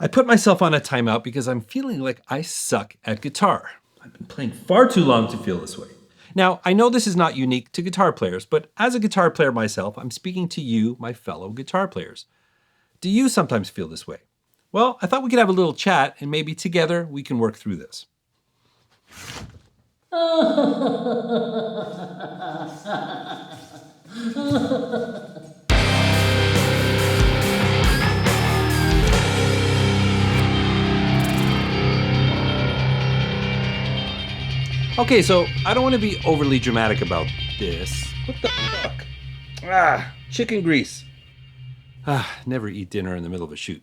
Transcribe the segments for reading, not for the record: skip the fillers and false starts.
I put myself on a timeout because I'm feeling like I suck at guitar. I've been playing far too long to feel this way. Now, I know this is not unique to guitar players, but as a guitar player myself, I'm speaking to you, my fellow guitar players. Do you sometimes feel this way? Well, I thought we could have a little chat and maybe together we can work through this. Okay, so I don't want to be overly dramatic about this. What the fuck? Chicken grease. Never eat dinner in the middle of a shoot.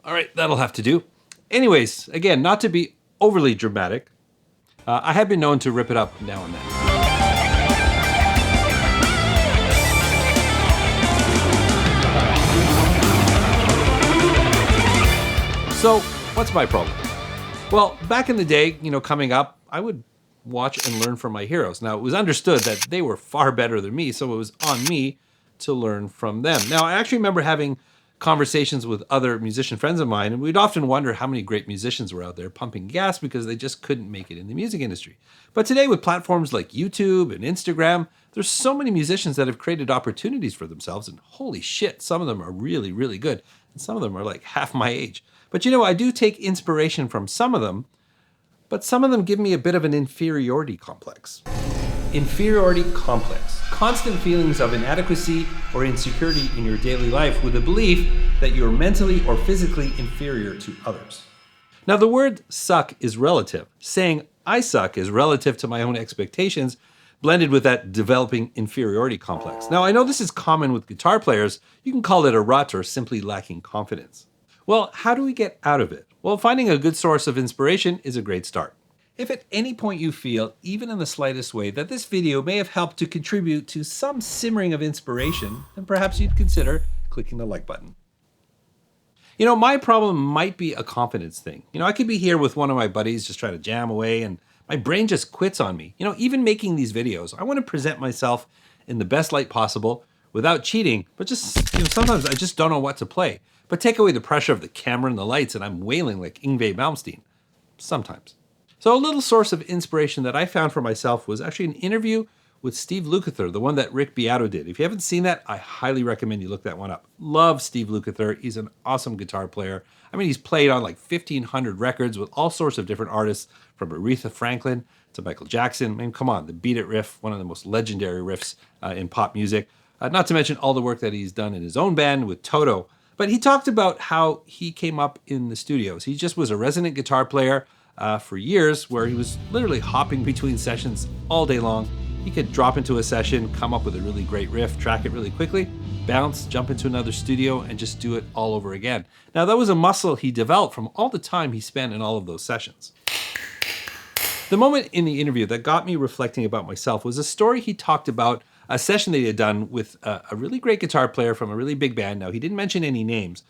All right, that'll have to do. Anyways, again, not to be overly dramatic, I have been known to rip it up now and then. So, what's my problem? Well, back in the day, coming up, I would watch and learn from my heroes. Now, it was understood that they were far better than me, so it was on me to learn from them. Now, I actually remember having conversations with other musician friends of mine, and we'd often wonder how many great musicians were out there pumping gas because they just couldn't make it in the music industry. But today, with platforms like YouTube and Instagram, there's so many musicians that have created opportunities for themselves, and holy shit, some of them are really, really good, and some of them are like half my age. But I do take inspiration from some of them, but some of them give me a bit of an inferiority complex. Inferiority complex. Constant feelings of inadequacy or insecurity in your daily life with a belief that you're mentally or physically inferior to others. Now, the word suck is relative. Saying I suck is relative to my own expectations, blended with that developing inferiority complex. Now, I know this is common with guitar players. You can call it a rut or simply lacking confidence. Well, how do we get out of it? Well, finding a good source of inspiration is a great start. If at any point you feel, even in the slightest way, that this video may have helped to contribute to some simmering of inspiration, then perhaps you'd consider clicking the like button. My problem might be a confidence thing. I could be here with one of my buddies just trying to jam away and my brain just quits on me. Even making these videos, I want to present myself in the best light possible without cheating, but just, sometimes I just don't know what to play. But take away the pressure of the camera and the lights and I'm wailing like Yngwie Malmsteen. Sometimes. So a little source of inspiration that I found for myself was actually an interview with Steve Lukather, the one that Rick Beato did. If you haven't seen that, I highly recommend you look that one up. Love Steve Lukather. He's an awesome guitar player. He's played on like 1,500 records with all sorts of different artists, from Aretha Franklin to Michael Jackson. Come on, the Beat It riff, one of the most legendary riffs in pop music. Not to mention all the work that he's done in his own band with Toto. But he talked about how he came up in the studios. He just was a resident guitar player for years, where he was literally hopping between sessions all day long. He could drop into a session, come up with a really great riff, track it really quickly, bounce, jump into another studio, and just do it all over again. Now, that was a muscle he developed from all the time he spent in all of those sessions. The moment in the interview that got me reflecting about myself was a story he talked about, a session that he had done with a really great guitar player from a really big band. Now, he didn't mention any names,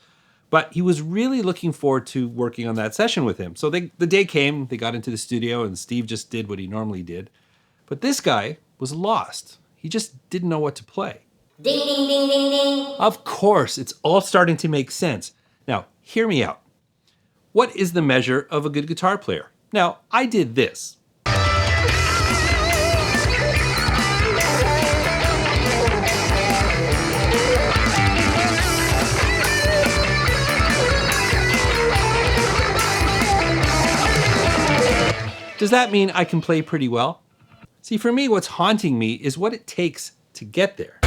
but he was really looking forward to working on that session with him. So the day came, they got into the studio, and Steve just did what he normally did. But this guy was lost. He just didn't know what to play. Ding, ding, ding, ding, ding. Of course, it's all starting to make sense. Now, hear me out. What is the measure of a good guitar player? Now, I did this. Does that mean I can play pretty well? See, for me, what's haunting me is what it takes to get there.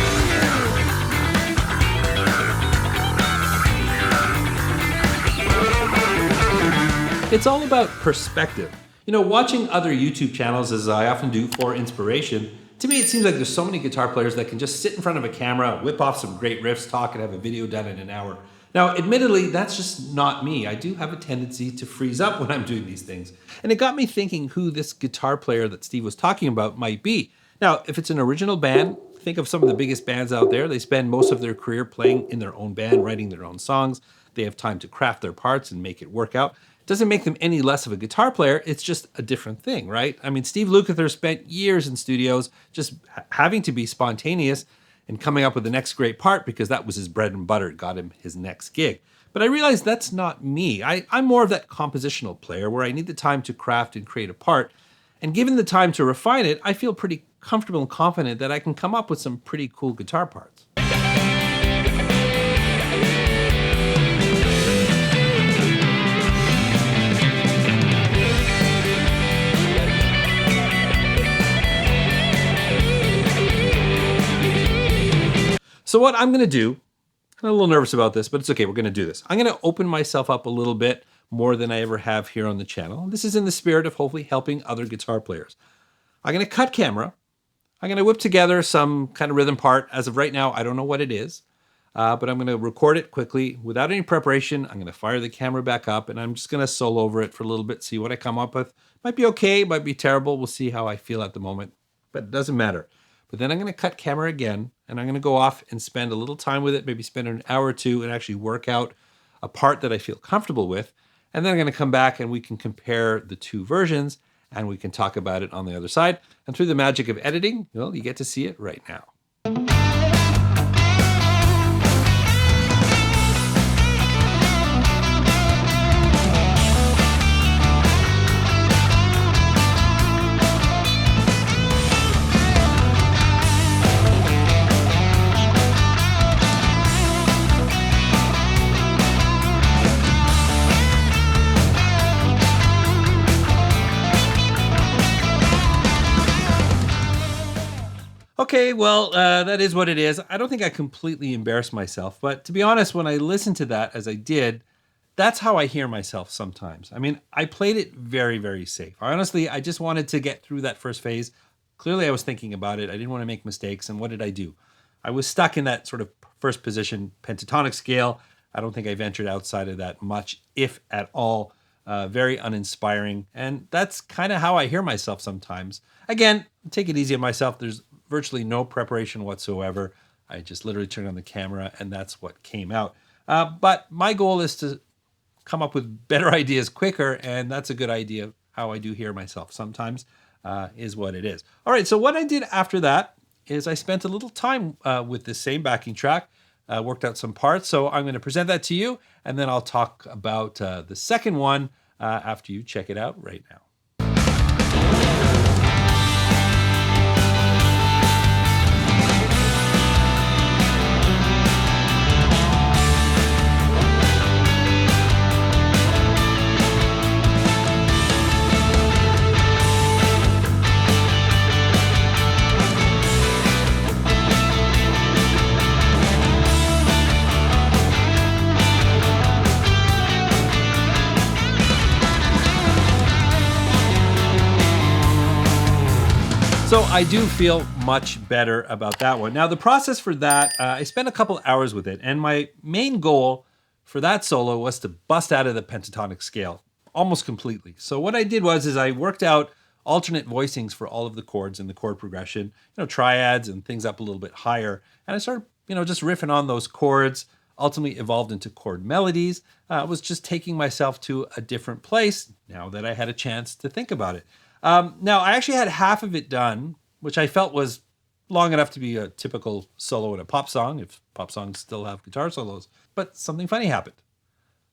It's all about perspective. Watching other YouTube channels, as I often do for inspiration, to me it seems like there's so many guitar players that can just sit in front of a camera, whip off some great riffs, talk, and have a video done in an hour. Now, admittedly, that's just not me. I do have a tendency to freeze up when I'm doing these things. And it got me thinking who this guitar player that Steve was talking about might be. Now, if it's an original band, think of some of the biggest bands out there. They spend most of their career playing in their own band, writing their own songs. They have time to craft their parts and make it work out. It doesn't make them any less of a guitar player. It's just a different thing, right? Steve Lukather spent years in studios just having to be spontaneous and coming up with the next great part because that was his bread and butter. It got him his next gig. But I realized that's not me. I'm more of that compositional player where I need the time to craft and create a part. And given the time to refine it, I feel pretty comfortable and confident that I can come up with some pretty cool guitar parts. So what I'm going to do, I'm a little nervous about this, but it's okay. We're going to do this. I'm going to open myself up a little bit more than I ever have here on the channel. This is in the spirit of hopefully helping other guitar players. I'm going to cut camera. I'm going to whip together some kind of rhythm part. As of right now, I don't know what it is, but I'm going to record it quickly without any preparation. I'm going to fire the camera back up, and I'm just going to solo over it for a little bit, see what I come up with. Might be okay, might be terrible. We'll see how I feel at the moment, but it doesn't matter. But then I'm going to cut camera again, and I'm going to go off and spend a little time with it, maybe spend an hour or two and actually work out a part that I feel comfortable with. And then I'm going to come back and we can compare the two versions and we can talk about it on the other side. And through the magic of editing, well, you get to see it right now. Okay, well, that is what it is. I don't think I completely embarrassed myself, but to be honest, when I listened to that as I did, that's how I hear myself sometimes. I mean, I played it very, very safe. Honestly, I just wanted to get through that first phase. Clearly, I was thinking about it. I didn't want to make mistakes, and what did I do? I was stuck in that sort of first position pentatonic scale. I don't think I ventured outside of that much, if at all. Very uninspiring, and that's kind of how I hear myself sometimes. Again, take it easy on myself. There's virtually no preparation whatsoever. I just literally turned on the camera and that's what came out. But my goal is to come up with better ideas quicker, and that's a good idea. How I do hear myself sometimes is what it is. All right, so what I did after that is I spent a little time with this same backing track, worked out some parts. So I'm going to present that to you, and then I'll talk about the second one after you check it out right now. So I do feel much better about that one. Now the process for that, I spent a couple hours with it, and my main goal for that solo was to bust out of the pentatonic scale almost completely. So what I did was I worked out alternate voicings for all of the chords in the chord progression, triads and things up a little bit higher. And I started, just riffing on those chords, ultimately evolved into chord melodies. Was just taking myself to a different place now that I had a chance to think about it. Now, I actually had half of it done, which I felt was long enough to be a typical solo in a pop song, if pop songs still have guitar solos. But something funny happened.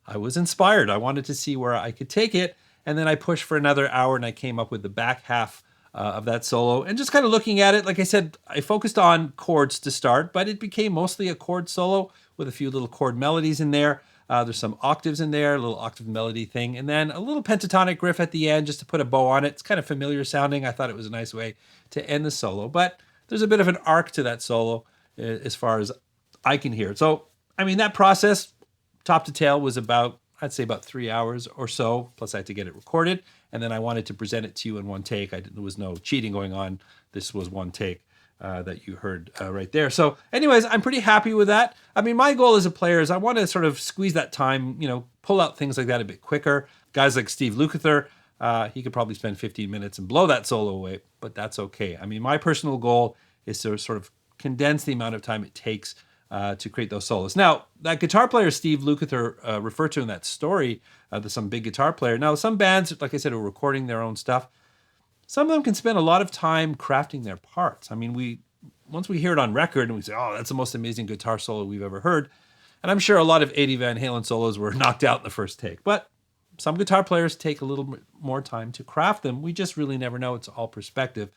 I was inspired. I wanted to see where I could take it. And then I pushed for another hour and I came up with the back half of that solo. And just kind of looking at it, like I said, I focused on chords to start, but it became mostly a chord solo with a few little chord melodies in there. There's some octaves in there, a little octave melody thing, and then a little pentatonic riff at the end just to put a bow on it. It's kind of familiar sounding. I thought it was a nice way to end the solo, but there's a bit of an arc to that solo as far as I can hear. So, I mean, that process, top to tail, was I'd say about 3 hours or so, plus I had to get it recorded, and then I wanted to present it to you in one take. There was no cheating going on. This was one take. That you heard right there. So anyways, I'm pretty happy with that. I mean, my goal as a player is I want to sort of squeeze that time, pull out things like that a bit quicker. Guys like Steve Lukather, he could probably spend 15 minutes and blow that solo away, but that's okay. I mean, my personal goal is to sort of condense the amount of time it takes to create those solos. Now, that guitar player Steve Lukather referred to in that story, some big guitar player. Now, some bands, like I said, are recording their own stuff. Some of them can spend a lot of time crafting their parts. I mean, we once we hear it on record and we say, oh, that's the most amazing guitar solo we've ever heard. And I'm sure a lot of Eddie Van Halen solos were knocked out in the first take. But some guitar players take a little bit more time to craft them. We just really never know. It's all perspective.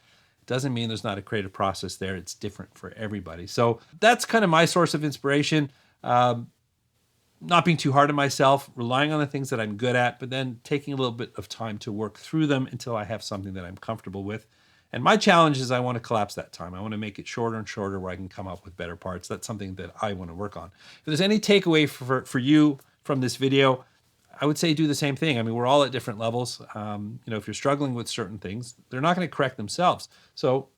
Doesn't mean there's not a creative process there. It's different for everybody. So that's kind of my source of inspiration. Not being too hard on myself, relying on the things that I'm good at, but then taking a little bit of time to work through them until I have something that I'm comfortable with. And my challenge is I want to collapse that time. I want to make it shorter and shorter where I can come up with better parts. That's something that I want to work on. If there's any takeaway for you from this video, I would say do the same thing. I mean, we're all at different levels. If you're struggling with certain things, they're not going to correct themselves. So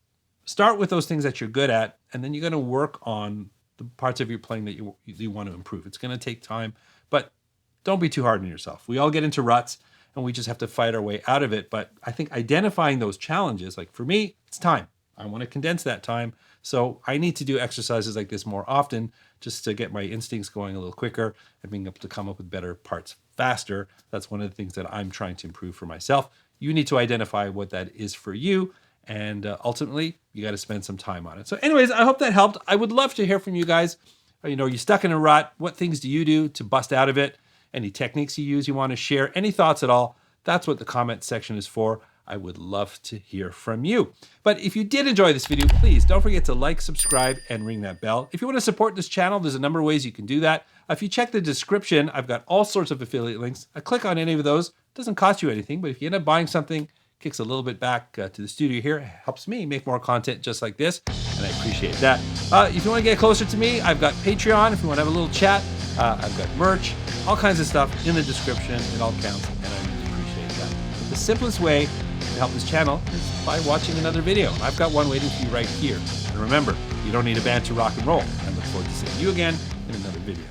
start with those things that you're good at, and then you're going to work on the parts of your playing that you want to improve. It's going to take time, but don't be too hard on yourself. We all get into ruts, and we just have to fight our way out of it. But I think identifying those challenges, like for me, it's time. I want to condense that time. So I need to do exercises like this more often just to get my instincts going a little quicker and being able to come up with better parts faster. That's one of the things that I'm trying to improve for myself. You need to identify what that is for you. And ultimately, you got to spend some time on it. So anyways, I hope that helped. I would love to hear from you guys. You're stuck in a rut. What things do you do to bust out of it? Any techniques you use you want to share? Any thoughts at all? That's what the comment section is for. I would love to hear from you. But if you did enjoy this video, please don't forget to like, subscribe, and ring that bell. If you want to support this channel, there's a number of ways you can do that. If you check the description, I've got all sorts of affiliate links. Click on any of those. It doesn't cost you anything, but if you end up buying something, kicks a little bit back to the studio here, helps me make more content just like this, and I appreciate that. If you want to get closer to me, I've got Patreon. If you want to have a little chat, I've got merch, all kinds of stuff in the description. It all counts, and I really appreciate that. But the simplest way to help this channel is by watching another video. I've got one waiting for you right here. And remember, you don't need a band to rock and roll. I look forward to seeing you again in another video.